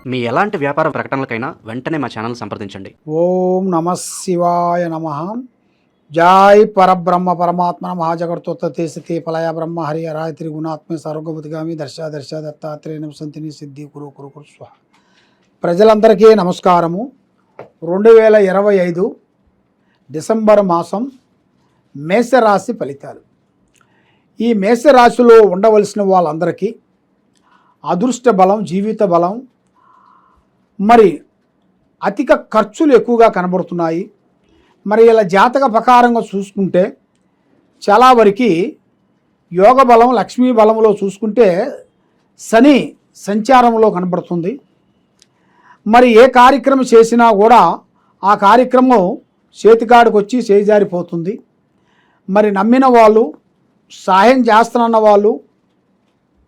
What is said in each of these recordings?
మీ ఎలాంటి వ్యాపార ప్రకటనలకైనా వెంటనే మా ఛానల్ సంప్రదించండి. ఓం నమ శివాయ నమ. జై పరబ్రహ్మ పరమాత్మ మహాజగత్తే స్థితి పలయ బ్రహ్మ హరి హరాయ త్రిగుణాత్మ సర్వగతిగామి దర్శ దత్తాత్రేయ సంతిని సిద్ధి కురు కురు కురు స్వ. ప్రజలందరికీ నమస్కారము. 2025 డిసెంబర్ మాసం మేషరాశి ఫలితాలు. ఈ మేషరాశిలో ఉండవలసిన వాళ్ళందరికీ అదృష్ట బలం, జీవిత బలం, మరి అధిక ఖర్చులు ఎక్కువగా కనబడుతున్నాయి. మరి ఇలా జాతక ప్రకారంగా చూసుకుంటే చాలా వరకు యోగ బలం, లక్ష్మీ బలంలో చూసుకుంటే శని సంచారంలో కనబడుతుంది. మరి ఏ కార్యక్రమం చేసినా కూడా ఆ కార్యక్రమం చేతికాడికి వచ్చి చేజారిపోతుంది. మరి నమ్మిన వాళ్ళు, సహాయం చేస్తానన్న వాళ్ళు,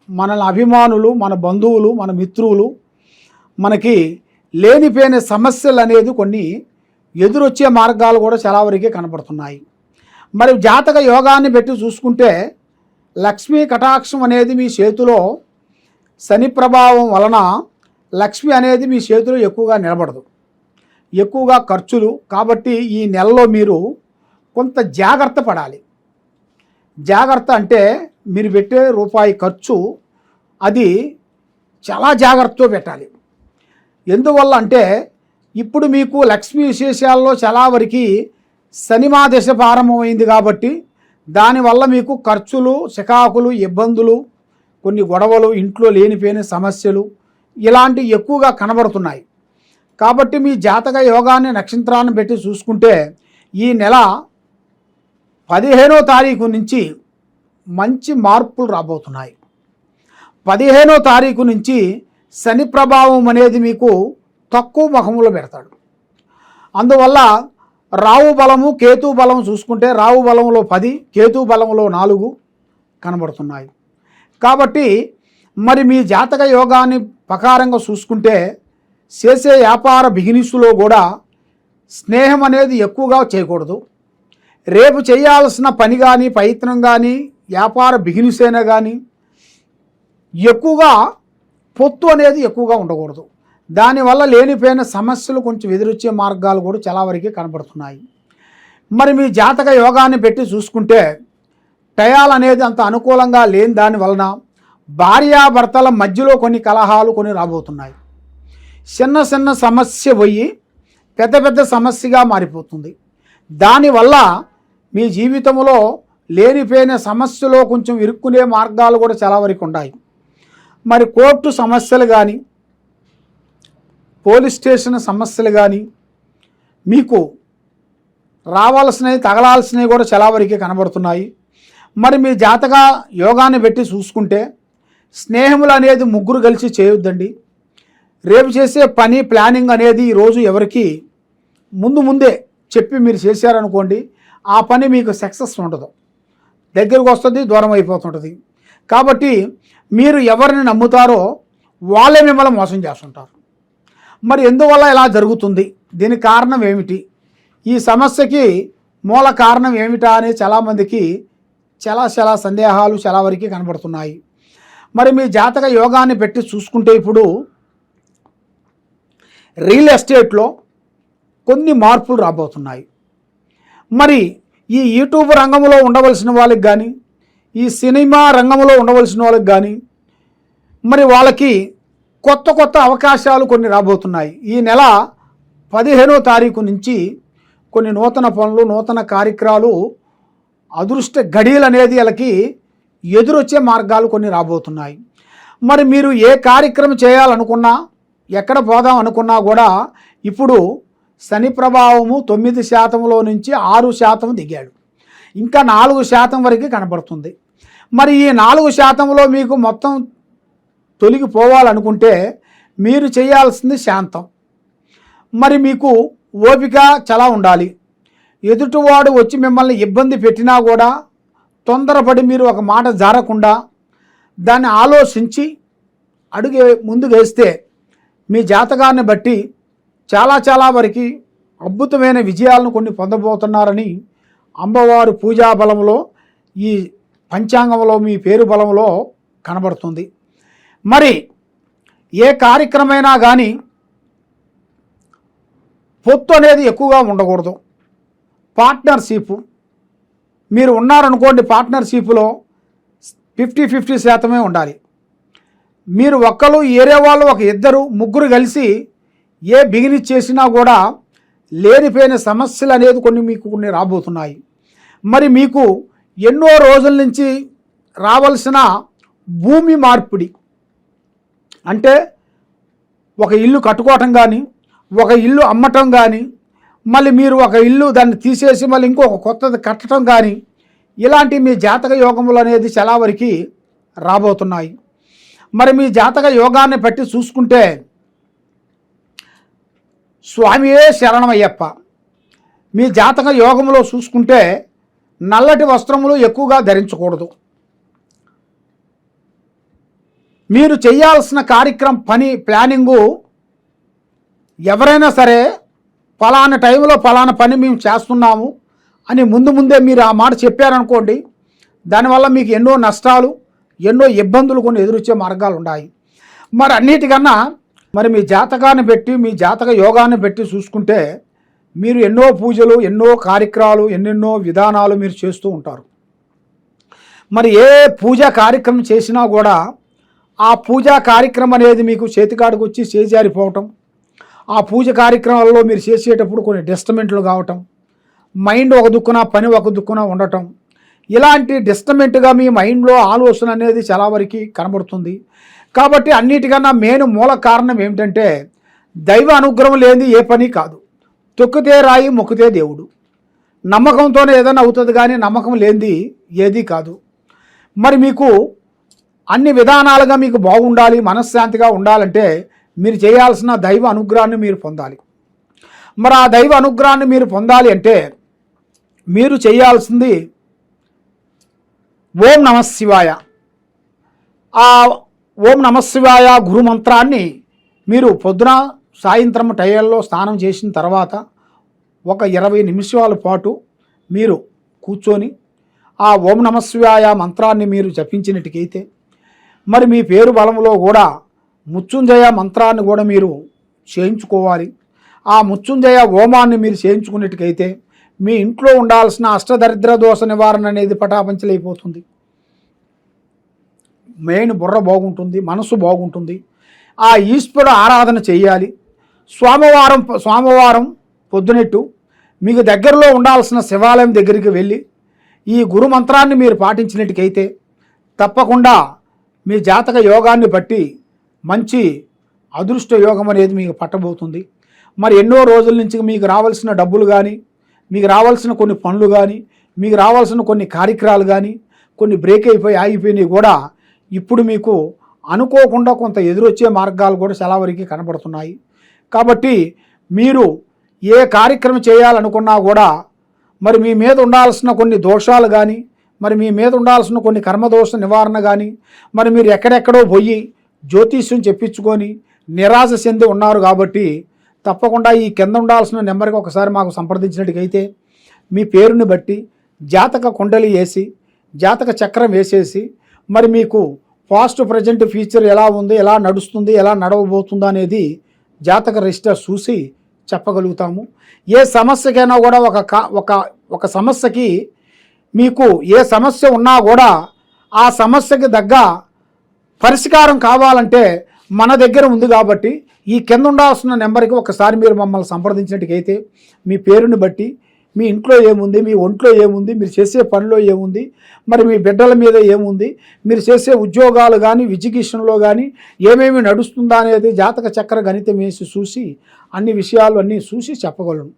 మన అభిమానులు, మన బంధువులు, మన మిత్రులు మనకి లేనిపోయిన సమస్యలు అనేది కొన్ని ఎదురొచ్చే మార్గాలు కూడా చాలా వరకే కనబడుతున్నాయి. మరి జాతక యోగాన్ని పెట్టి చూసుకుంటే లక్ష్మీ కటాక్షం అనేది మీ చేతిలో, శని ప్రభావం వలన లక్ష్మి అనేది మీ చేతిలో ఎక్కువగా నిలబడదు, ఎక్కువగా ఖర్చులు. కాబట్టి ఈ నెలలో మీరు కొంత జాగ్రత్త పడాలి. జాగ్రత్త అంటే మీరు పెట్టే రూపాయి ఖర్చు అది చాలా జాగ్రత్తతో పెట్టాలి. ఎందువల్ల అంటే ఇప్పుడు మీకు లక్ష్మీ విశేషాల్లో చాలా వరకు శనిమా దశ ప్రారంభమైంది కాబట్టి దానివల్ల మీకు ఖర్చులు, చికాకులు, ఇబ్బందులు, కొన్ని గొడవలు, ఇంట్లో లేనిపోయిన సమస్యలు ఇలాంటివి ఎక్కువగా కనబడుతున్నాయి. కాబట్టి మీ జాతక యోగాన్ని, నక్షత్రాన్ని పెట్టి చూసుకుంటే ఈ నెల 15వ తారీఖు నుంచి మంచి మార్పులు రాబోతున్నాయి. 15వ తారీఖు నుంచి శని ప్రభావం అనేది మీకు తక్కువ ముఖంలో పెడతాడు. అందువల్ల రావు బలము, కేతు బలం చూసుకుంటే రావు బలంలో 10, కేతు బలంలో 4 కనబడుతున్నాయి. కాబట్టి మరి మీ జాతక యోగాన్ని ప్రకారంగా చూసుకుంటే చేసే వ్యాపార బిజినెస్లో కూడా స్నేహం అనేది ఎక్కువగా చేయకూడదు. రేపు చేయాల్సిన పని కానీ, ప్రయత్నం కానీ, వ్యాపార బిజినెస్ అయినా కానీ ఎక్కువగా పొత్తు అనేది ఎక్కువగా ఉండకూడదు. దానివల్ల లేనిపోయిన సమస్యలు కొంచెం ఎదురొచ్చే మార్గాలు కూడా చాలా వరకు కనబడుతున్నాయి. మరి మీ జాతక యోగాన్ని పెట్టి చూసుకుంటే టయాలు అనేది అంత అనుకూలంగా లేని దాని వలన భార్యాభర్తల మధ్యలో కొన్ని కలహాలు కొన్ని రాబోతున్నాయి. చిన్న చిన్న సమస్య పోయి పెద్ద పెద్ద సమస్యగా మారిపోతుంది. దానివల్ల మీ జీవితంలో లేనిపోయిన సమస్యలో కొంచెం ఇరుక్కునే మార్గాలు కూడా చాలా వరకు ఉన్నాయి. మరి కోర్టు సమస్యలు కానీ, పోలీస్ స్టేషన్ సమస్యలు కానీ, మీకు రావాల్సినవి, తగలాల్సినవి కూడా చాలా వరకు కనబడుతున్నాయి. మరి మీ జాతక యోగాన్ని పెట్టి చూసుకుంటే స్నేహములు అనేది 3 కలిసి చేయొద్దండి. రేపు చేసే పని ప్లానింగ్ అనేది ఈరోజు ఎవరికి ముందే చెప్పి మీరు చేశారనుకోండి, ఆ పని మీకు సక్సెస్ ఉండదు, దగ్గరకు వస్తుంది, దూరం అయిపోతుంటుంది. కాబట్టి మీరు ఎవరిని నమ్ముతారో వాళ్ళే మిమ్మల్ని మోసం చేస్తుంటారు. మరి ఎందువల్ల ఇలా జరుగుతుంది, దీనికి కారణం ఏమిటి, ఈ సమస్యకి మూల కారణం ఏమిటా అని చాలామందికి చాలా సందేహాలు చాలా వరకు కనబడుతున్నాయి. మరి మీ జాతక యోగాన్ని పెట్టి చూసుకుంటే ఇప్పుడు రియల్ ఎస్టేట్లో కొన్ని మార్పులు రాబోతున్నాయి. మరి ఈ యూట్యూబ్ రంగంలో ఉండవలసిన వాళ్ళకి కానీ, ఈ సినిమా రంగంలో ఉండవలసిన వాళ్ళకి కానీ మరి వాళ్ళకి కొత్త అవకాశాలు కొన్ని రాబోతున్నాయి. ఈ నెల 15వ తారీఖు నుంచి కొన్ని నూతన పనులు, నూతన కార్యక్రమాలు, అదృష్ట గడియలు అనేది వాళ్ళకి ఎదురొచ్చే మార్గాలు కొన్ని రాబోతున్నాయి. మరి మీరు ఏ కార్యక్రమం చేయాలనుకున్నా, ఎక్కడ పోదాం అనుకున్నా కూడా ఇప్పుడు శని ప్రభావము 9% నుంచి 6% దిగాడు. ఇంకా 4% వరకు కనబడుతుంది. మరి ఈ 4%లో మీకు మొత్తం తొలగిపోవాలనుకుంటే మీరు చేయాల్సింది శాంతం. మరి మీకు ఓపిక చాలా ఉండాలి. ఎదుటివాడు వచ్చి మిమ్మల్ని ఇబ్బంది పెట్టినా కూడా తొందరపడి మీరు ఒక మాట జారకుండా దాన్ని ఆలోచించి అడుగు ముందుకు వేస్తే మీ జాతకాన్ని బట్టి చాలా వరకు అద్భుతమైన విజయాలను కొన్ని పొందబోతున్నారని అమ్మవారు పూజా బలంలో, ఈ పంచాంగంలో మీ పేరు బలంలో కనబడుతుంది. మరి ఏ కార్యక్రమైనా కానీ పొత్తు అనేది ఎక్కువగా ఉండకూడదు. పార్ట్నర్షిప్ మీరు ఉన్నారనుకోండి, పార్ట్నర్షిప్లో 50-50% ఉండాలి. మీరు ఒక్కరు ఏరే వాళ్ళు ఒక ఇద్దరు ముగ్గురు కలిసి ఏ బిగినిస్ చేసినా కూడా లేనిపోయిన సమస్యలు అనేది కొన్ని రాబోతున్నాయి. మరి మీకు ఎన్నో రోజుల నుంచి రావాల్సిన భూమి మార్పిడి అంటే ఒక ఇల్లు కట్టుకోవటం కానీ, ఒక ఇల్లు అమ్మటం కానీ, మళ్ళీ మీరు ఒక ఇల్లు దాన్ని తీసేసి మళ్ళీ ఇంకొక కొత్తది కట్టడం కానీ, ఇలాంటి మీ జాతక యోగములు అనేది చాలా వరకు రాబోతున్నాయి. మరి మీ జాతక యోగాన్ని బట్టి చూసుకుంటే స్వామియే శరణమయ్యప్ప. మీ జాతక యోగములో చూసుకుంటే నల్లటి వస్త్రములు ఎక్కువగా ధరించకూడదు. మీరు చేయాల్సిన కార్యక్రమం పని ప్లానింగు ఎవరైనా సరే ఫలానా టైంలో ఫలానా పని మేము చేస్తున్నాము అని ముందే మీరు ఆ మాట చెప్పారనుకోండి, దానివల్ల మీకు ఎన్నో నష్టాలు ఎన్నో ఇబ్బందులు కొన్ని ఎదురొచ్చే మార్గాలు ఉన్నాయి. మరి అన్నిటికన్నా మరి మీ జాతకాన్ని పెట్టి మీ జాతక యోగాన్ని పెట్టి చూసుకుంటే మీరు ఎన్నో పూజలు ఎన్నో కార్యక్రమాలు ఎన్నెన్నో విధానాలు మీరు చేస్తూ ఉంటారు. మరి ఏ పూజా కార్యక్రమం చేసినా కూడా ఆ పూజా కార్యక్రమం అనేది మీకు చేతికాడికి వచ్చి చేజారిపోవటం, ఆ పూజ కార్యక్రమాల్లో మీరు చేసేటప్పుడు కొన్ని డిస్టర్బెంట్లు కావటం, మైండ్ ఒక దుక్కున పని ఒక దుక్కున ఉండటం, ఇలాంటి డిస్టర్బెంట్గా మీ మైండ్లో ఆలోచన అనేది చాలా వరకు కనబడుతుంది. కాబట్టి అన్నిటికన్నా మెయిన్ మూల కారణం ఏమిటంటే దైవ అనుగ్రహం లేనిది ఏ పని కాదు. తొక్కితే రాయి మొక్కితే దేవుడు. నమ్మకంతోనే ఏదైనా అవుతుంది కానీ నమ్మకం లేనిది ఏది కాదు. మరి మీకు అన్ని విధానాలుగా మీకు బాగుండాలి, మనశ్శాంతిగా ఉండాలంటే మీరు చేయాల్సిన దైవ అనుగ్రహాన్ని మీరు పొందాలి. మరి ఆ దైవ అనుగ్రహాన్ని మీరు పొందాలి అంటే మీరు చేయాల్సింది ఓం నమః శివాయ. ఆ ఓం నమః శివాయ గురు మంత్రాన్ని మీరు పొద్దున సాయంత్రం టైంలో స్నానం చేసిన తర్వాత ఒక 20 నిమిషాల పాటు మీరు కూర్చొని ఆ ఓం నమః శివాయ మంత్రాన్ని మీరు జపించినట్టుకైతే మరి మీ పేరు బలంలో కూడా మృత్యుంజయ మంత్రాన్ని కూడా మీరు చేయించుకోవాలి. ఆ మృత్యుంజయ హోమాన్ని మీరు చేయించుకున్నట్టుకైతే మీ ఇంట్లో ఉండాల్సిన అష్టదరిద్ర దోష నివారణ అనేది పటాపంచలైపోతుంది. మెయిన్ బుర్ర బాగుంటుంది, మనసు బాగుంటుంది. ఆ ఈశ్వరుడు ఆరాధన చేయాలి. సోమవారం పొద్దునెట్టు మీకు దగ్గరలో ఉండాల్సిన శివాలయం దగ్గరికి వెళ్ళి ఈ గురు మంత్రాన్ని మీరు పాటించినట్టుకైతే తప్పకుండా మీ జాతక యోగాన్ని బట్టి మంచి అదృష్ట యోగం అనేది మీకు పట్టబోతుంది. మరి ఎన్నో రోజుల నుంచి మీకు రావాల్సిన డబ్బులు కానీ, మీకు రావాల్సిన కొన్ని పనులు కానీ, మీకు రావాల్సిన కొన్ని కార్యక్రమాలు కానీ కొన్ని బ్రేక్ అయిపోయి ఆగిపోయినాయి కూడా ఇప్పుడు మీకు అనుకోకుండా కొంత ఎదురొచ్చే మార్గాలు కూడా చాలా వరకు కనబడుతున్నాయి. కాబట్టి మీరు ఏ కార్యక్రమం చేయాలనుకున్నా కూడా మరి మీ మీద ఉండాల్సిన కొన్ని దోషాలు కానీ, మరి మీ మీద ఉండాల్సిన కొన్ని కర్మదోష నివారణ కానీ, మరి మీరు ఎక్కడెక్కడో పోయి జ్యోతిష్యం చెప్పించుకొని నిరాశ చెంది ఉన్నారు. కాబట్టి తప్పకుండా ఈ కింద ఉండాల్సిన నెంబర్కి ఒకసారి మాకు సంప్రదించినట్టుకైతే మీ పేరుని బట్టి జాతక కుండలి వేసి జాతక చక్రం వేసేసి మరి మీకు పాస్ట్ ప్రజెంట్ ఫ్యూచర్ ఎలా ఉంది, ఎలా నడుస్తుంది, ఎలా నడవబోతుందో అనేది జాతక రిజిస్టర్ చూసి చెప్పగలుగుతాము. ఏ సమస్యకైనా కూడా ఒక సమస్యకి మీకు ఏ సమస్య ఉన్నా కూడా ఆ సమస్యకి తగ్గ పరిష్కారం కావాలంటే మన దగ్గర ఉంది. కాబట్టి ఈ కింద ఉండాల్సిన నెంబర్కి ఒకసారి మీరు మమ్మల్ని సంప్రదించినట్టుకైతే మీ పేరుని బట్టి మీ ఇంట్లో ఏముంది, మీ ఒంట్లో ఏముంది, మీరు చేసే పనిలో ఏముంది, మరి మీ బిడ్డల మీద ఏముంది, మీరు చేసే ఉద్యోగాలు కానీ ఎడ్యుకేషన్లో కానీ ఏమేమి నడుస్తుందా అనేది జాతక చక్ర గణితం వేసి చూసి అన్ని విషయాలు అన్నీ చూసి చెప్పగలను.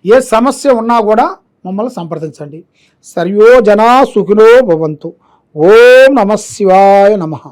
ఏ సమస్య ఉన్నా కూడా మమ్మల్ని సంప్రదించండి. సర్వో జనా సుఖినో భవంతు. ఓం నమః శివాయ నమః.